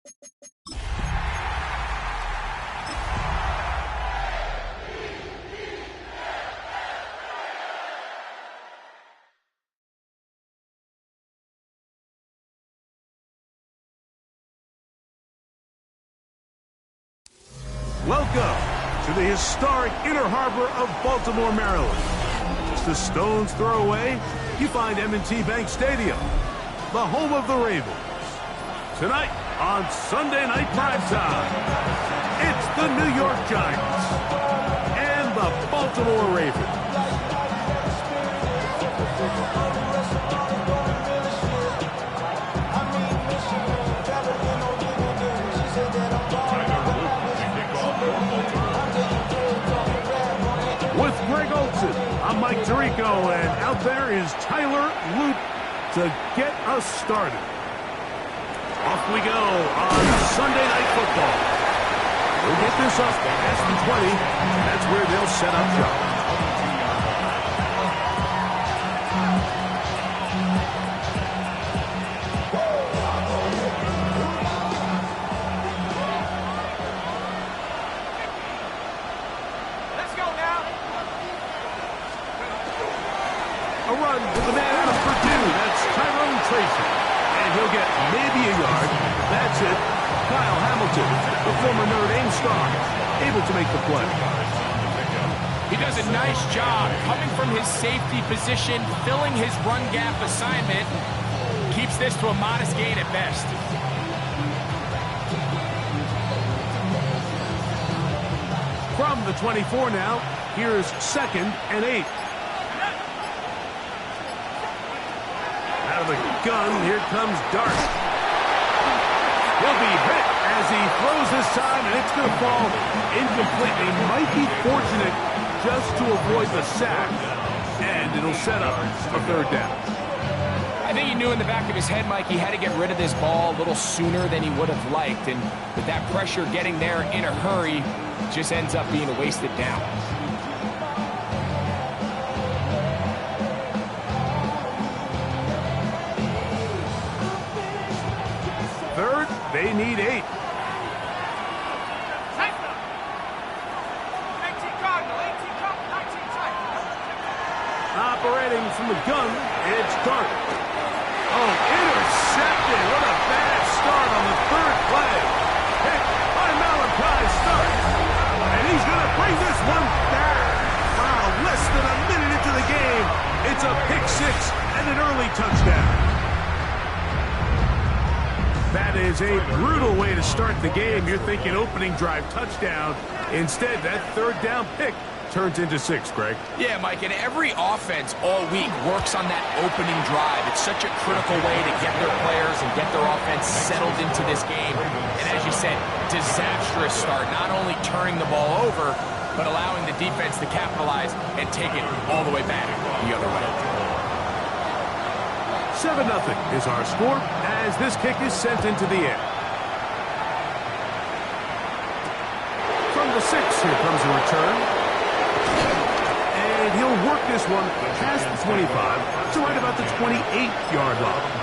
Welcome to the historic Inner Harbor of Baltimore, Maryland. Just a stone's throw away, you find M&T Bank Stadium, the home of the Ravens. Tonight on Sunday Night Primetime, it's the New York Giants and the Baltimore Ravens. With Greg Olsen, I'm Mike Tirico, and out there is Tyler Loop to get us started. Off we go on Sunday Night Football. We'll get this up past the 20. That's where they'll set up shop. A run with the man out of Purdue. That's Tyrone Tracy. And he'll get maybe a yard. That's it. Kyle Hamilton, the former Notre Dame star, able to make the play. He does a nice job coming from his safety position, filling his run gap assignment. Keeps this to a modest gain at best. From the 24 now, here's 2nd and 8. Out of the gun, here comes Dart. He'll be hit as he throws this time, and it's going to fall incomplete. He might be fortunate just to avoid the sack, and it'll set up a 3rd down. I think he knew in the back of his head, Mike, he had to get rid of this ball a little sooner than he would have liked, and with that pressure getting there in a hurry, just ends up being a wasted down. 3rd, they need 8. Operating from the gun, it's Dart. Oh, intercepted. What a bad start on the 3rd play. Picked by Malachi Starks. And he's going to bring this one back. Wow, less than a minute into the game. It's a pick 6 and an early touchdown. That is a brutal way to start the game. You're thinking opening drive touchdown. Instead, that 3rd down pick turns into 6, Greg. Yeah, Mike, and every offense all week works on that opening drive. It's such a critical way to get their players and get their offense settled into this game. And as you said, disastrous start, not only turning the ball over, but allowing the defense to capitalize and take it all the way back the other way. 7-0 is our score as this kick is sent into the air. From the 6, here comes a return. And he'll work this one past the 25 to right about the 28-yard line.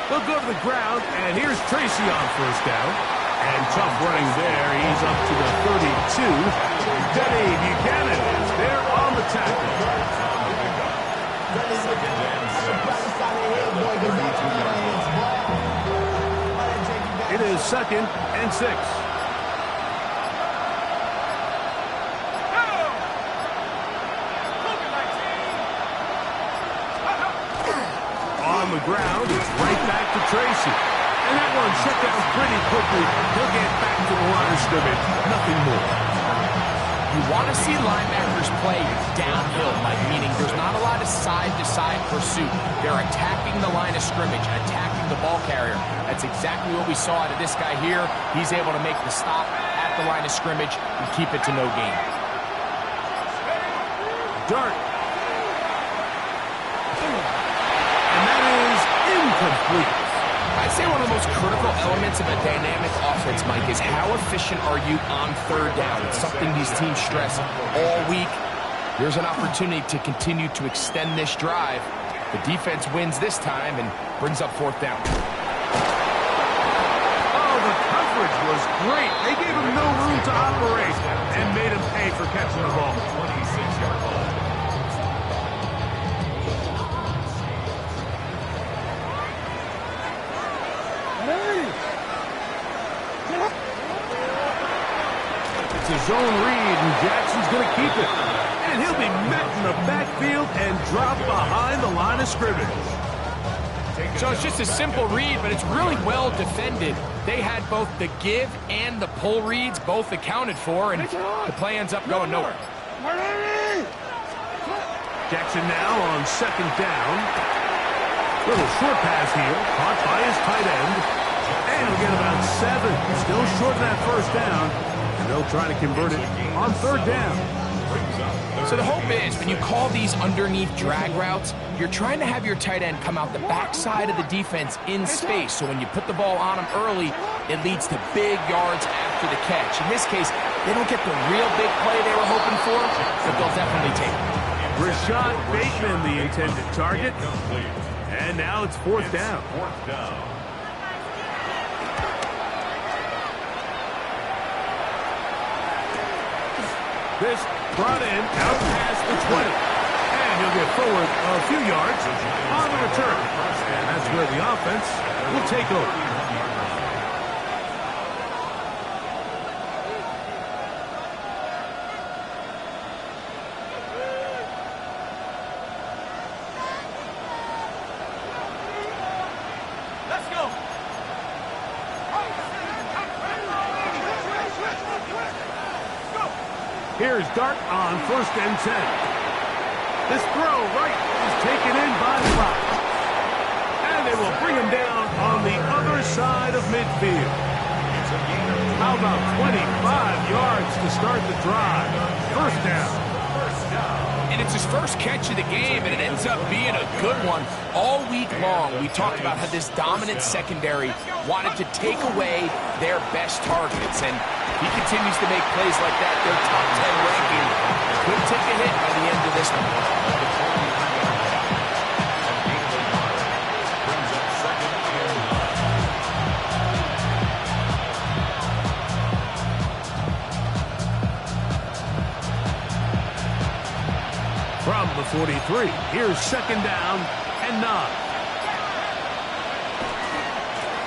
They'll go to the ground, and here's Tracy on 1st down. And tough running there. He's up to the 32. Denny Buchanan is there on the tackle. It is 2nd and 6. On the ground, it's right back to Tracy. And that one shut down pretty quickly. He'll get back to the line of scrimmage. Nothing more. You want to see linebackers play downhill, Mike, meaning there's not a lot of side-to-side pursuit. They're attacking the line of scrimmage, attacking the ball carrier. That's exactly what we saw out of this guy here. He's able to make the stop at the line of scrimmage and keep it to no gain. Dart. complete. I'd say one of the most critical elements of a dynamic offense, Mike, is how efficient are you on third down. It's something these teams stress all week. Here's an opportunity to continue to extend this drive. The defense wins this time and brings up fourth down. Oh, the coverage was great. They gave him no room to operate and made him pay for catching the ball. 26-yard ball. It's a zone read, and Jackson's going to keep it. And he'll be met in the backfield and dropped behind the line of scrimmage. So it's just a simple read, but it's really well defended. They had both the give and the pull reads both accounted for, and the play ends up going nowhere. Jackson now on second down. Little short pass here, caught by his tight end. And he'll get about 7. Still short of that first down. And they'll try to convert it on third down. So the hope is, when you call these underneath drag routes, you're trying to have your tight end come out the backside of the defense in space. So when you put the ball on him early, it leads to big yards after the catch. In this case, they don't get the real big play they were hoping for, but they'll definitely take it. Rashad Bateman, the intended target. And now it's fourth down. This brought in out past the 20. And he'll get forward a few yards on the return. And that's where the offense will take over. Here's Dart on first and 10. This throw right is taken in by Fox. And they will bring him down on the other side of midfield. How about 25 yards to start the drive? First down. And it's his first catch of the game, and it ends up being a good one. All week long, we talked about how this dominant secondary wanted to take away their best targets, and he continues to make plays like that. Their top 10 ranking could take a hit by the end of this one. From the 43, here's second down and 9.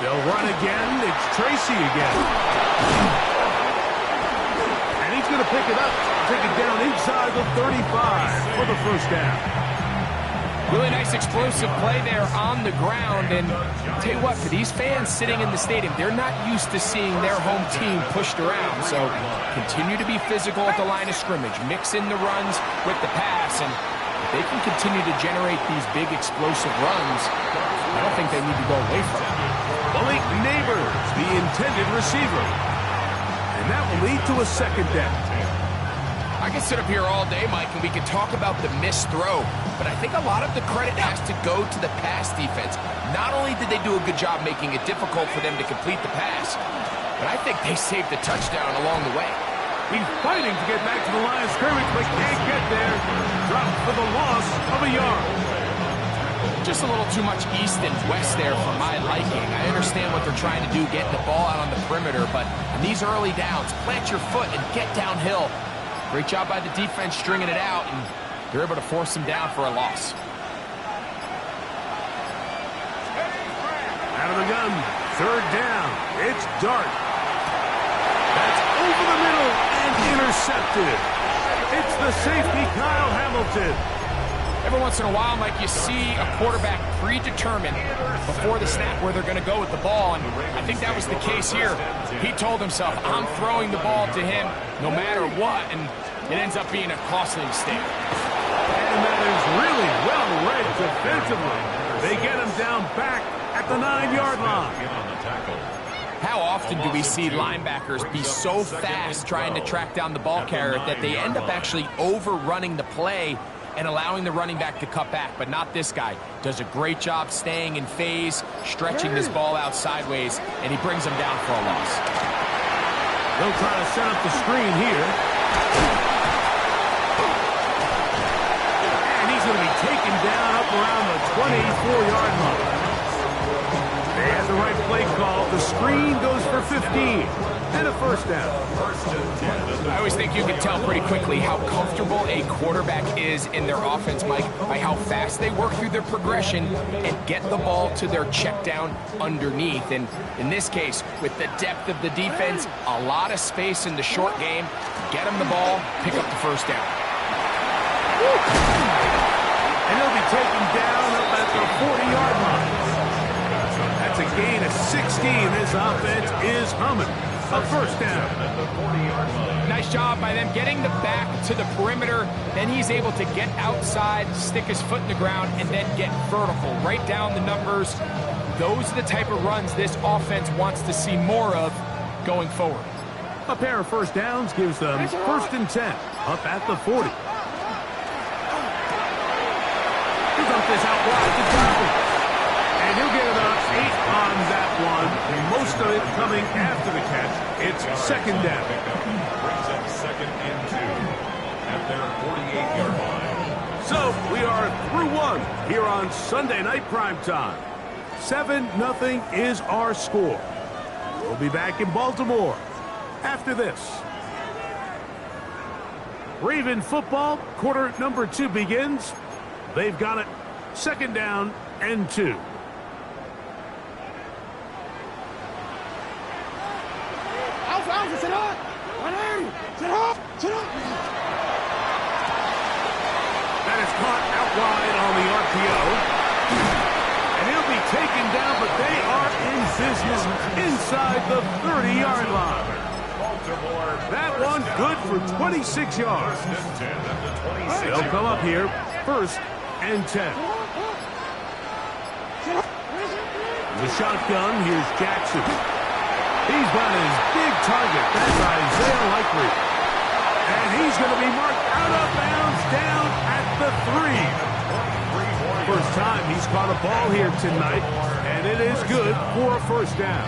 They'll run again. It's Tracy again. And he's going to pick it up, take it down inside the 35 for the first down. Really nice explosive play there on the ground, and I'll tell you what, for these fans sitting in the stadium, they're not used to seeing their home team pushed around, so continue to be physical at the line of scrimmage, mix in the runs with the pass, and if they can continue to generate these big explosive runs, I don't think they need to go away from it. Malik Neighbors, the intended receiver, and that will lead to a second down. I could sit up here all day, Mike, and we could talk about the missed throw, but I think a lot of the credit has to go to the pass defense. Not only did they do a good job making it difficult for them to complete the pass, but I think they saved the touchdown along the way. He's fighting to get back to the line of scrimmage, but can't get there. Dropped for the loss of a yard. Just a little too much east and west there for my liking. I understand what they're trying to do, getting the ball out on the perimeter, but on these early downs, plant your foot and get downhill. Great job by the defense stringing it out, and they're able to force him down for a loss. Out of the gun, third down. It's Dart. That's over the middle and intercepted. It's the safety, Kyle Hamilton. Every once in a while, Mike, you see a quarterback predetermined before the snap where they're going to go with the ball, and I think that was the case here. He told himself, I'm throwing the ball to him no matter what, and it ends up being a costly mistake. And that is really well read defensively. They get him down back at the 9-yard line. How often do we see linebackers be so fast trying to track down the ball carrier that they end up actually overrunning the play and allowing the running back to cut back, but not this guy. Does a great job staying in phase, stretching this ball out sideways, and he brings him down for a loss. They'll try to set up the screen here. And he's going to be taken down up around the 24-yard line. They had the right play call. The screen goes for 15 and a first down. I always think you can tell pretty quickly how comfortable a quarterback is in their offense, Mike, by how fast they work through their progression and get the ball to their check down underneath. And in this case, with the depth of the defense, a lot of space in the short game, get them the ball, pick up the first down. And he'll be taken down up at the 40-yard line. That's a gain of 16. This offense is humming. A first down. Nice job by them getting the back to the perimeter. Then he's able to get outside, stick his foot in the ground, and then get vertical. Right down the numbers. Those are the type of runs this offense wants to see more of going forward. A pair of first downs gives them first and 10 up at the 40. He's up this out wide to Johnson. And he'll get about 8 on that one. Most of it coming after the catch. It's second down. Brings up second and 2 at their 48-yard line. So we are through one here on Sunday Night Primetime. 7-0 is our score. We'll be back in Baltimore after this. Raven football, quarter number 2 begins. They've got it. Second down and 2. Sit up! 180! Sit up! Sit up! That is caught out wide on the RPO. And he'll be taken down, but they are in business inside the 30-yard line. That one good for 26 yards. They'll come up here, first and 10. The shotgun, here's Jackson. He's got his big target. That's Isaiah Likely. And he's going to be marked out of bounds down at the 3. First time he's caught a ball here tonight, and it is good for a first down.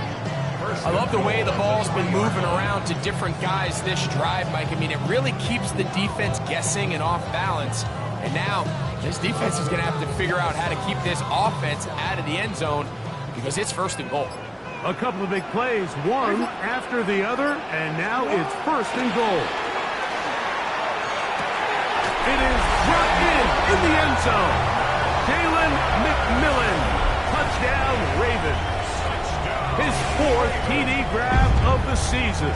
I love the way the ball's been moving around to different guys this drive, Mike. I mean, it really keeps the defense guessing and off balance. And now this defense is going to have to figure out how to keep this offense out of the end zone because it's first and goal. A couple of big plays, one after the other, and now it's first and goal. It is brought in the end zone. Jalen McMillan, touchdown Ravens. His 4th TD grab of the season.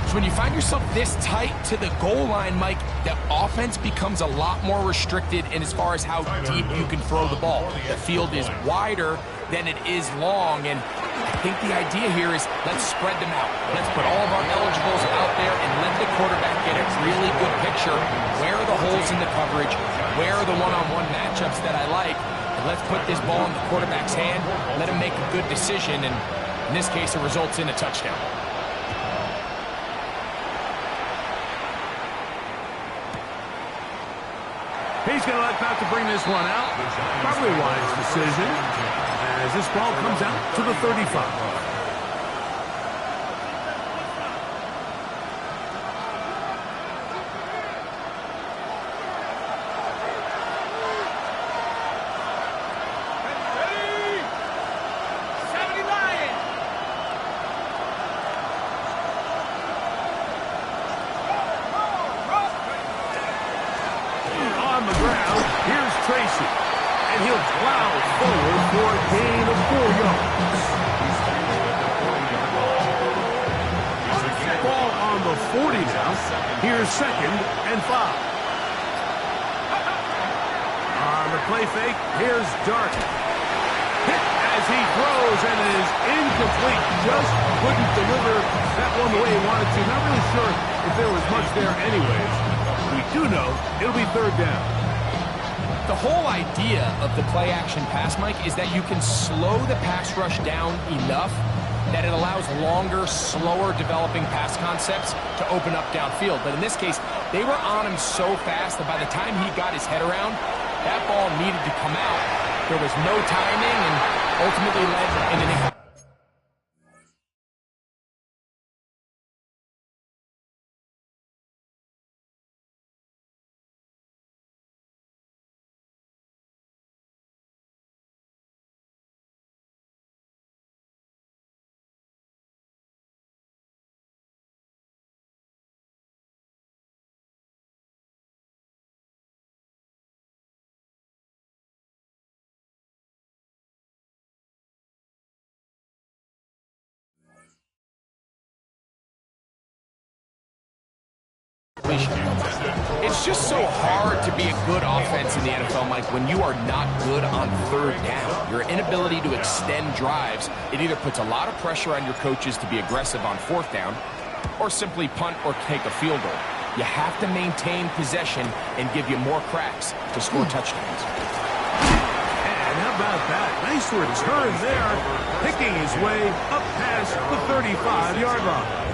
So when you find yourself this tight to the goal line, Mike, the offense becomes a lot more restricted in as far as how deep you can throw the ball. The field is wider than it is long, and I think the idea here is let's spread them out. Let's put all of our eligibles out there and let the quarterback get a really good picture. Where are the holes in the coverage? Where are the one-on-one matchups that I like? And let's put this ball in the quarterback's hand, let him make a good decision, and in this case, it results in a touchdown. He's going to elect not to bring this one out. Probably a wise decision as this ball comes out to the 35. Here's second and 5. On the play fake, here's Dart. Hit as he throws, and it is incomplete. Just couldn't deliver that one the way he wanted to. Not really sure if there was much there anyways. We do know it'll be third down. The whole idea of the play-action pass, Mike, is that you can slow the pass rush down enough that it allows longer, slower developing pass concepts to open up downfield. But in this case, they were on him so fast that by the time he got his head around, that ball needed to come out. There was no timing and ultimately led in an incomplete. It's just so hard to be a good offense in the NFL, Mike, when you are not good on third down. Your inability to extend drives, it either puts a lot of pressure on your coaches to be aggressive on fourth down or simply punt or take a field goal. You have to maintain possession and give you more cracks to score touchdowns. And how about that? Nice return there, picking his way up past the 35-yard line.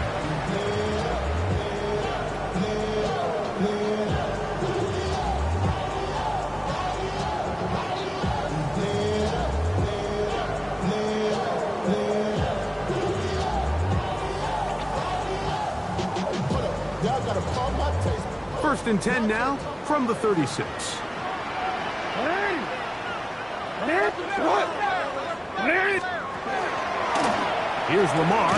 First and 10 now from the 36. Here's Lamar.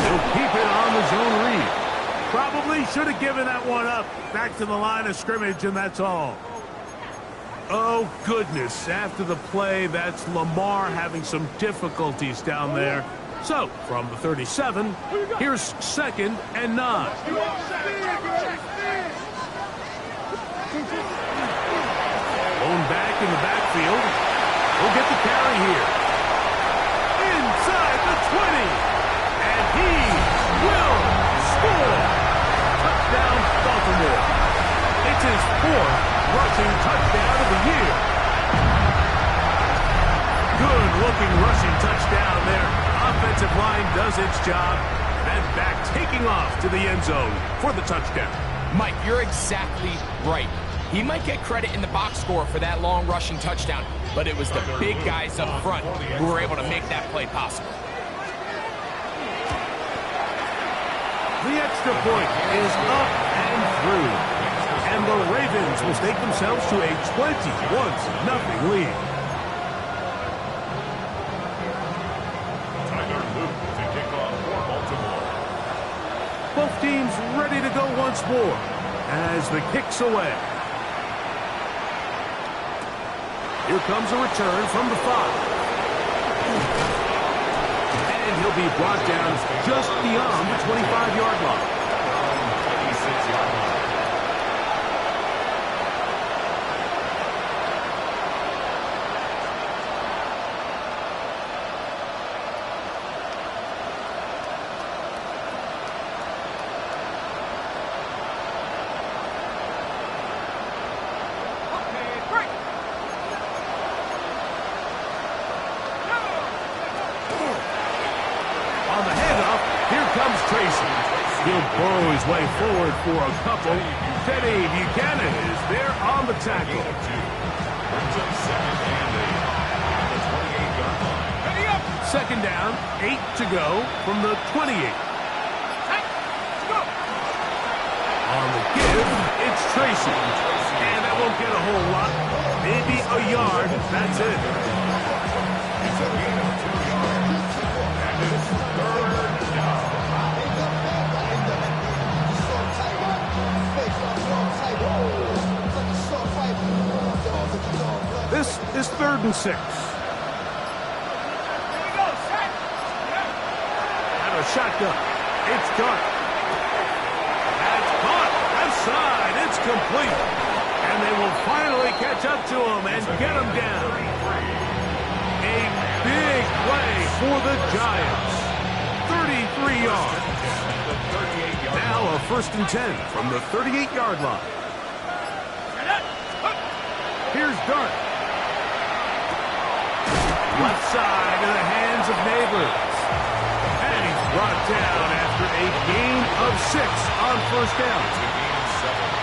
He'll keep it on the zone read. Probably should have given that one up. Back to the line of scrimmage, and that's all. Oh, goodness. After the play, that's Lamar having some difficulties down there. So, from the 37, here's second and 9. Blown back in the backfield. We'll get the carry here. Inside the 20. And he will score. Touchdown, Baltimore. It's his 4th rushing touchdown of the year. Good-looking rushing touchdown there. Offensive line does its job. And back taking off to the end zone for the touchdown. Mike, you're exactly right. He might get credit in the box score for that long rushing touchdown, but it was the big guys up front who were able to make that play possible. The extra point is up and through. And the Ravens will stake themselves to a 21-0 lead. Tyler Luke to kick off for Baltimore. Both teams ready to go once more as the kick's away. Here comes a return from the 5. And he'll be brought down just beyond the 25-yard line. 26-yard line. He'll burrow his way forward for a couple. Teddy Buchanan is there on the tackle. Brings up second and 8 on the 28-yard line. Second down, 8 to go from the 28. On the give, it's Tracy. And that won't get a whole lot. Maybe a yard. That's it. It's a gain of 2 yards. And it's third down. This is 3rd and 6. And a shotgun. It's Dart. That's caught. Left side. It's complete. And they will finally catch up to him and get him down. A big play for the Giants. 33 yards. Now a 1st and 10 from the 38-yard line. Here's Dart. Left side in the hands of Neighbors. brought down after a gain of 6 on first down.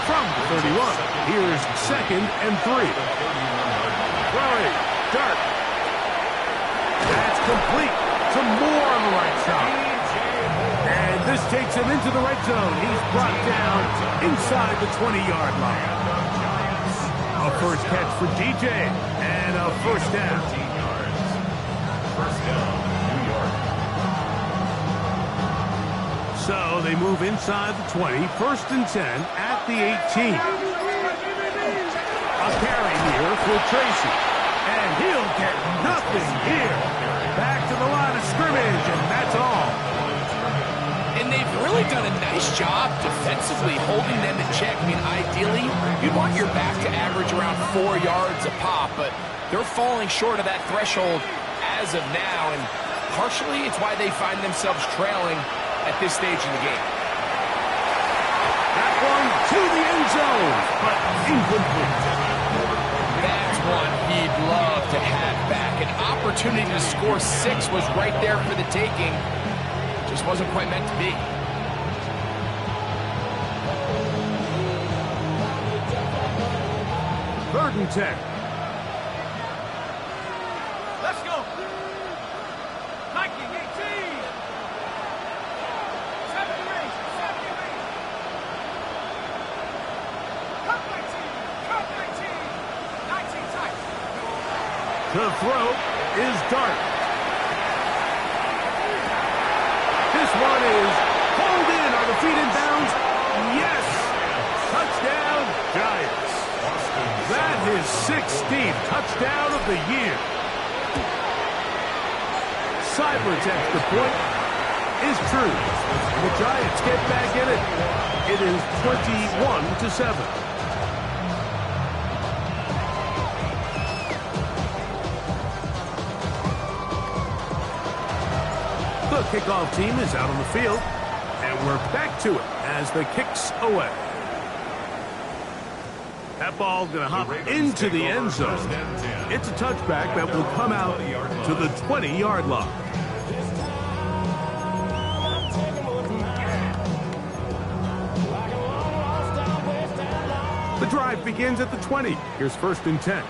From the 31, here's 2nd and 3. Throwing, Dart. That's complete. Some more on the right side. And this takes him into the red zone. He's brought down inside the 20-yard line. A first catch for DJ and a first down. First down, New York. So they move inside the 20, 1st and 10 at the 18. A carry here for Tracy. And he'll get nothing here. Back to the line of scrimmage, and that's all. And they've really done a nice job defensively holding them in check. I mean, ideally, you'd want your back to average around 4 yards a pop, but they're falling short of that threshold as of now, and partially it's why they find themselves trailing at this stage in the game. That one to the end zone, but incomplete. That's one he'd love to have back. An opportunity to score 6 was right there for the taking. Just wasn't quite meant to be. Third and 10. Let's go. Hiking 18. 70 race. 70 race. Cut 19. Cut 19. 19 tight. The throw is Dart. This one is pulled in. Are the feet in bounds? Yes. Touchdown, Giants. That is 16th touchdown of the year. Seibert's extra point is true. The Giants get back in it. It is 21-7. The kickoff team is out on the field, and we're back to it as the kick's away. That ball's going to hop into the end zone. It's a touchback that will come out to the 20-yard line. The drive begins at the 20. Here's 1st and 10.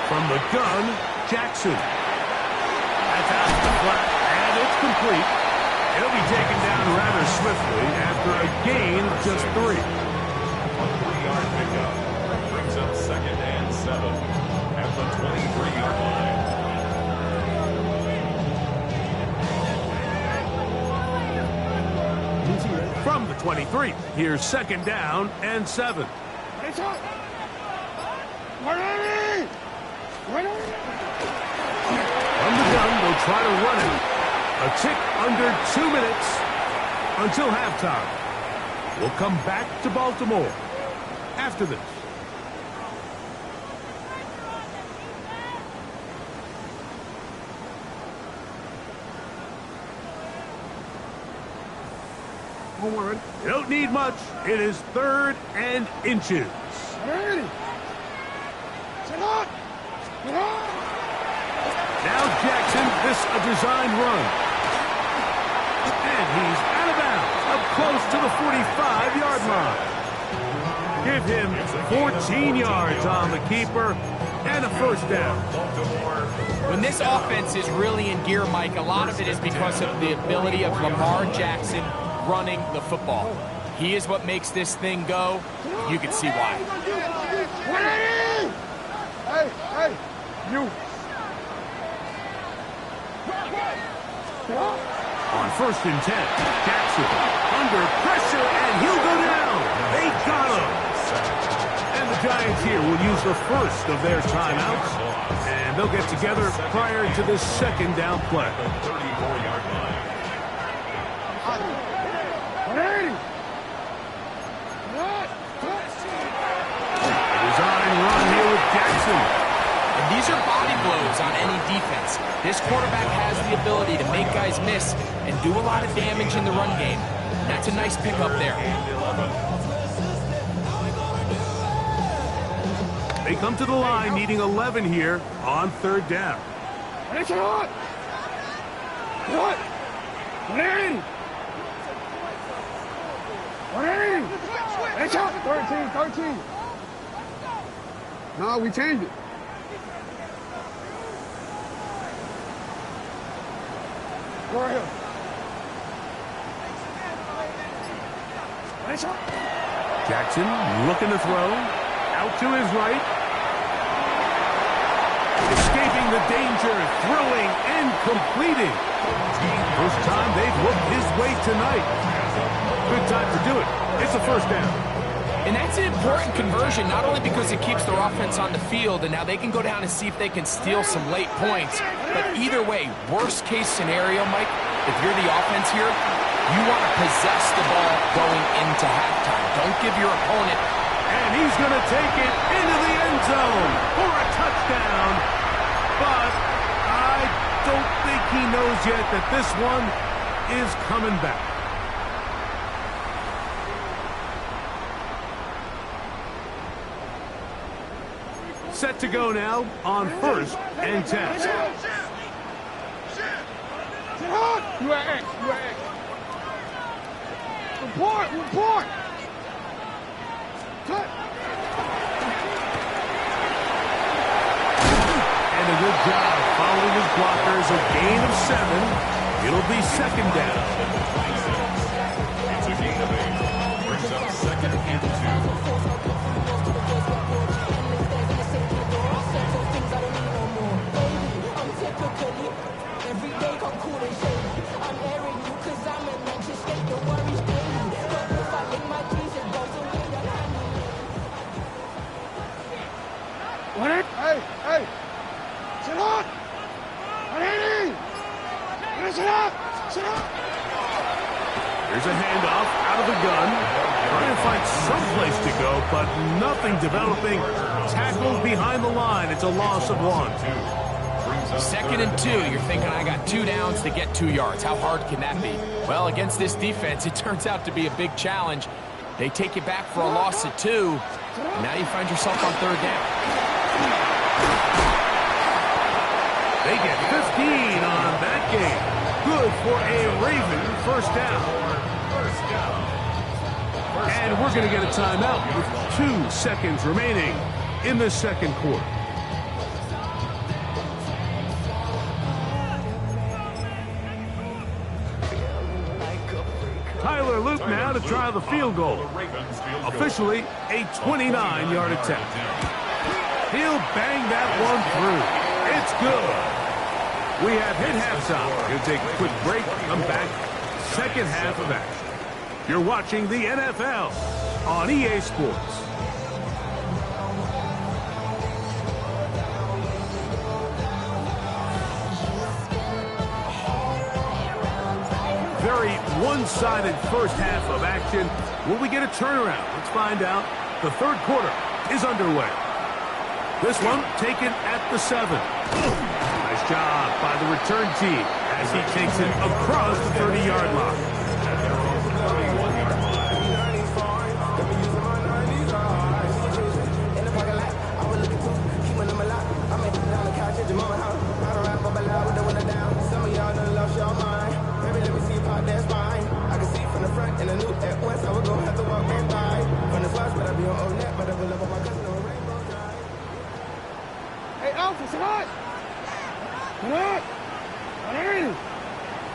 From the gun, Jackson. That's out to the flat, and it's complete. He'll be taken down rather swiftly after a gain of just 3. A 3-yard pickup brings up 2nd and 7 at the 23-yard line. From the 23, here's 2nd down and 7. From the gun, they'll try to run it. A tick under 2 minutes until halftime. We'll come back to Baltimore after this. You don't need much. It is 3rd and inches. Now Jackson, this a designed run. And he's out of bounds, up close to the 45-yard line. Give him 14 yards on the keeper and a first down. When this offense is really in gear, Mike, a lot of it is because of the ability of Lamar Jackson running the football. He is what makes this thing go. You can see why. Hey, you. On 1st and 10, Jackson under pressure, and he'll go down. They got him. And the Giants here will use the first of their timeouts, and they'll get together prior to this 2nd down play. 34-yard line. Design run here with Jackson. And these are body blows on any defense. This quarterback has the ability to make guys miss and do a lot of damage in the run game. That's a nice pickup there. They come to the line needing 11 here on 3rd down. What? 180. 180. Hey, chop. 13. No, we changed it. Go right here. Hey, chop. Jackson looking to throw. Out to his right. Escaping the danger. Throwing and completing. First time they've looked his way tonight. Good time to do it. It's a first down. And that's an important conversion, not only because it keeps their offense on the field, and now they can go down and see if they can steal some late points. But either way, worst case scenario, Mike, if you're the offense here, you want to possess the ball going into halftime. Don't give your opponent. And he's going to take it into the end zone for a touchdown. But I don't think he knows yet that this one is coming back. Set to go now on 1st and 10. You at X. Report. Cut. And a good job following his blockers. A gain of 7. It'll be second down. It's a gain of 8. Brings up 2nd and 2. Hey! Sit up! 180! Sit up! Here's a handoff out of the gun. Trying to find some place to go, but nothing developing. Tackled behind the line. It's a loss of 1. 2nd and 2. You're thinking, I got 2 downs to get 2 yards. How hard can that be? Well, against this defense, it turns out to be a big challenge. They take you back for a loss of 2. And now you find yourself on 3rd down. They get 15 on that game. Good for a Raven first down. And we're going to get a timeout with 2 seconds remaining in the second quarter. Tyler Luke now to try the field goal. Officially a 29-yard attempt. He'll bang that one through. It's good. We have hit halftime. We'll take a quick break. Come back. Second half of action. You're watching the NFL on EA Sports. Very one-sided first half of action. Will we get a turnaround? Let's find out. The third quarter is underway. This one taken at the 7. Nice job by the return team as he takes it across the 30-yard line. Hey, Alpha, sit hot! Sit hot! 180!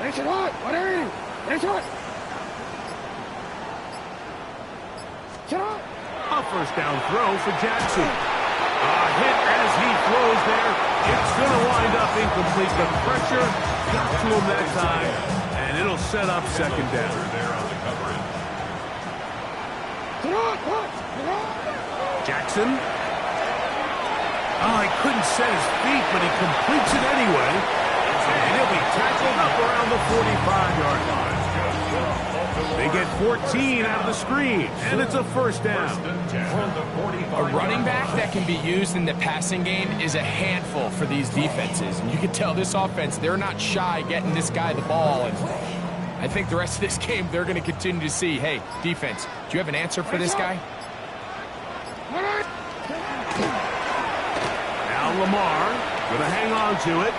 Hey, sit hot! 180! Hey, sit hot! Sit hot! A first down throw for Jackson. A hit as he throws there. It's going to wind up incomplete. The pressure got to him that time, and it'll set up second down. Sit hot! Sit hot! Jackson. Oh, he couldn't set his feet, but he completes it anyway. And he'll be tackled up around the 45-yard line. They get 14 out of the screen, and it's a first down. A running back that can be used in the passing game is a handful for these defenses. And you can tell this offense, they're not shy getting this guy the ball. And I think the rest of this game, they're going to continue to see, hey, defense, do you have an answer for this guy? Now Lamar going to hang on to it.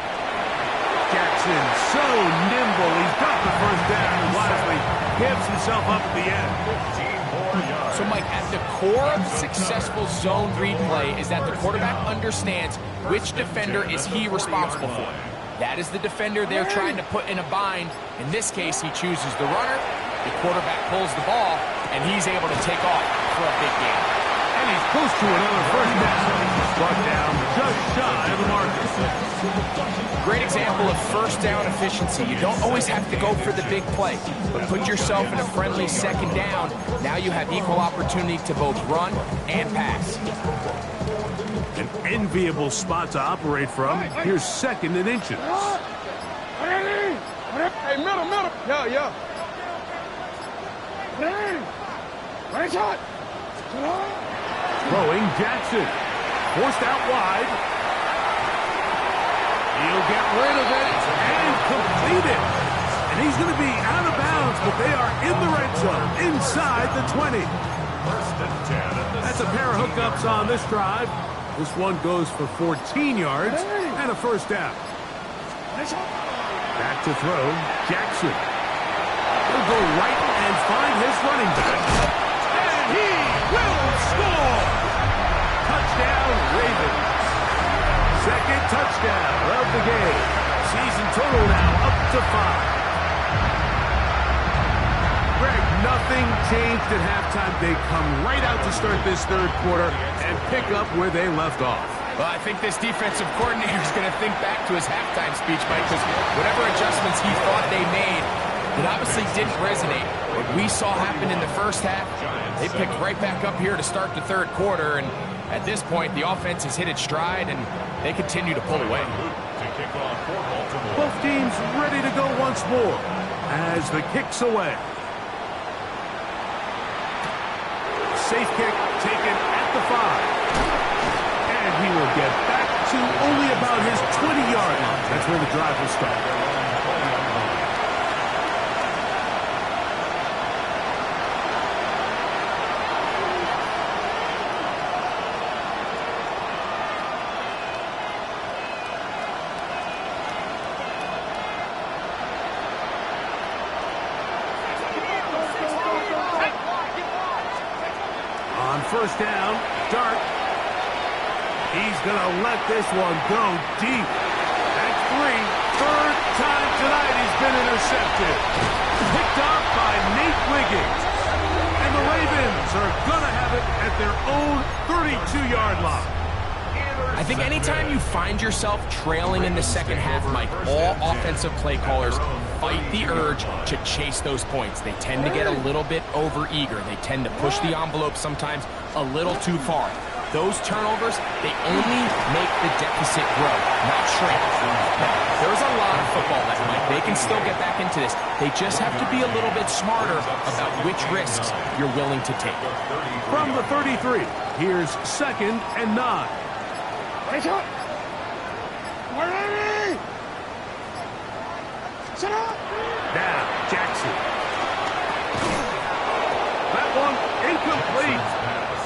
Jackson, so nimble. He's got the first down and wisely gives himself up at the end. 15 more yards. So, Mike, at the core of successful zone read play is that the quarterback understands which defender is he responsible for. That is the defender they're trying to put in a bind. In this case, he chooses the runner. The quarterback pulls the ball, and he's able to take off for a big game. And he's close to another first down. Brought down just shy of the mark. Great example of first down efficiency. You don't always have to go for the big play, but put yourself in a friendly second down. Now you have equal opportunity to both run and pass. An enviable spot to operate from. Here's second and inches. Hey, middle. Yeah. Right shot. Throwing Jackson. Forced out wide. He'll get rid of it and complete it. And he's going to be out of bounds, but they are in the red zone, inside the 20. First and 10 at the That's a pair of hookups on this drive. This one goes for 14 yards and a first down. Back to throw, Jackson. He'll go right and find his running back. And he will score! Touchdown, Ravens. Second touchdown of the game. Season total now up to 5. Greg, nothing changed at halftime. They come right out to start this third quarter and pick up where they left off. Well, I think this defensive coordinator is going to think back to his halftime speech, Mike, because whatever adjustments he thought they made, it obviously didn't resonate. What we saw happen in the first half, they picked right back up here to start the third quarter, and at this point, the offense has hit its stride, and they continue to pull away. to kick off for Baltimore. Both teams ready to go once more as the kick's away. Safe kick taken at the 5. And he will get back to only about his 20-yard line. That's where the drive will start. On first down, Dart. He's going to let this one go deep. That's 3. Third time tonight he's been intercepted. Picked up by Nate Wiggins. And the Ravens are going to have it at their own 32-yard line. I think anytime you find yourself trailing in the second half, Mike, all offensive play callers fight the urge to chase those points. They tend to get a little bit over-eager. They tend to push the envelope sometimes a little too far. Those turnovers, they only make the deficit grow, not shrink. Now, there's a lot of football left, Mike. They can still get back into this. They just have to be a little bit smarter about which risks you're willing to take. From the 33, here's second and 9. Right shot. Ready. Set up. Now, Jackson. That one incomplete.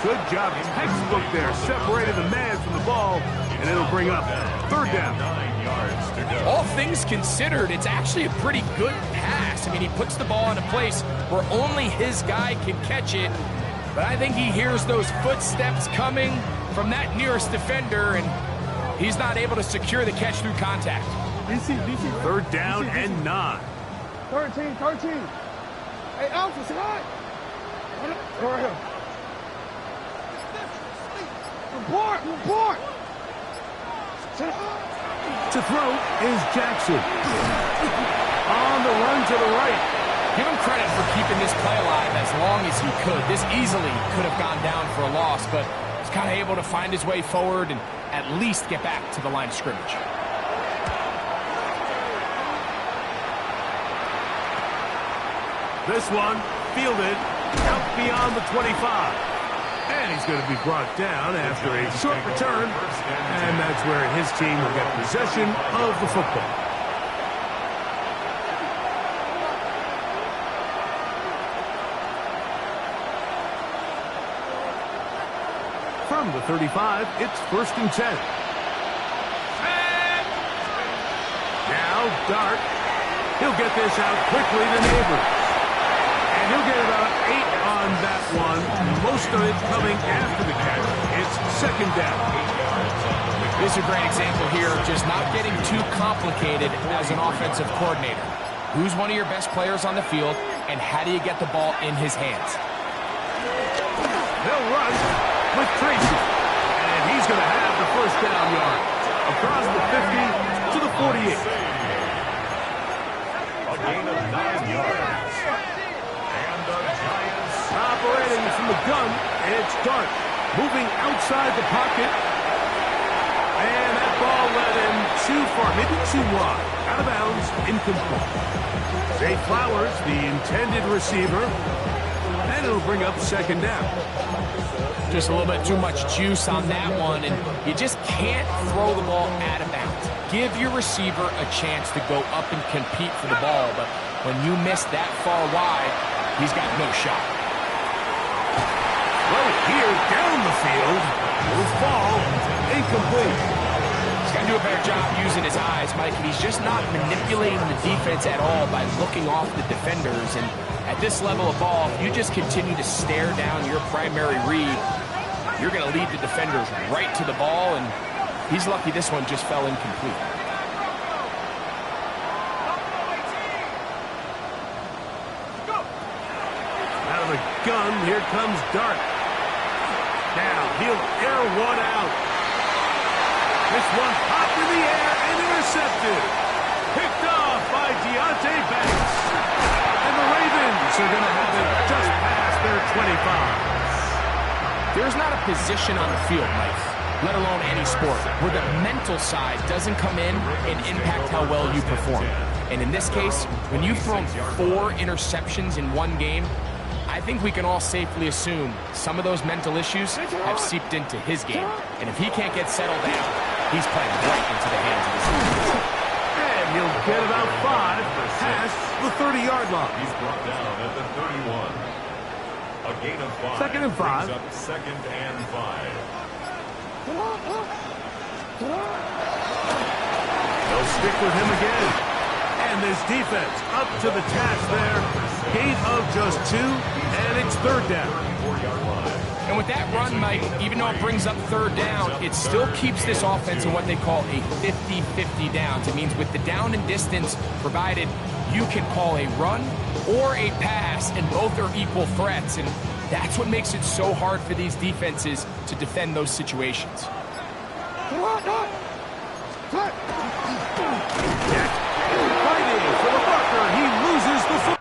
Good job. Textbook there. Separated the man from the ball, and it'll bring up third down. 9 yards to go. All things considered, it's actually a pretty good pass. I mean, he puts the ball in a place where only his guy can catch it. But I think he hears those footsteps coming from that nearest defender, and he's not able to secure the catch through contact. DC. Third down and 9. 13. Hey, Alpha, say hi. Go right here. Report. Set up. To throw is Jackson. On the run to the right. Give him credit for keeping this play alive as long as he could. This easily could have gone down for a loss, but he's kind of able to find his way forward and at least get back to the line of scrimmage. This one fielded out beyond the 25. And he's going to be brought down after a short return. And that's where his team will get possession of the football. From the 35, it's first and 10. Now Now Dart. He'll get this out quickly to Neighbors. And he'll get about 8 on that one. Most of it coming after the catch. It's second down. This is a great example here of just not getting too complicated as an offensive coordinator. Who's one of your best players on the field, and how do you get the ball in his hands? They'll run with Tracy. And he's going to have the first down yard. Across the 50 to the 48. A gain of 9 yards. And the Giants Operating from the gun, it's Dart. Moving outside the pocket. And that ball led him too far, maybe too wide. Out of bounds, incomplete. Zay Flowers, the intended receiver. And it'll bring up second down. Just a little bit too much juice on that one, and you just can't throw the ball out of bounds. Give your receiver a chance to go up and compete for the ball, but when you miss that far wide, he's got no shot. Well, here, down the field, will fall, incomplete. He's got to do a better job using his eyes, Mike, and he's just not manipulating the defense at all by looking off the defenders. And at this level of ball, if you just continue to stare down your primary read, you're going to lead the defenders right to the ball, and he's lucky this one just fell incomplete. Out of the gun, here comes Dart. Now, he'll air one out. This one popped in the air and intercepted. Picked off by Deontay Banks. And the Ravens are going to have it just past their 25. There's not a position on the field, Mike, let alone any sport, where the mental side doesn't come in and impact how well you perform. And in this case, when you've thrown 4 interceptions in one game, I think we can all safely assume some of those mental issues have seeped into his game. And if he can't get settled down, he's playing right into the hands of his defense. And he'll get about 5 past the 30-yard line. He's brought down at the 31. A gain of 5. Second and 5. Brings up second and 5. They'll stick with him again. And this defense up to the task there. Gain of just 2, and it's third down. And with that run, Mike, even though it brings up third down, it still keeps this offense in what they call a 50-50 downs. It means with the down and distance provided, you can call a run or a pass, and both are equal threats. And that's what makes it so hard for these defenses to defend those situations. Fighting for the marker, he loses the football.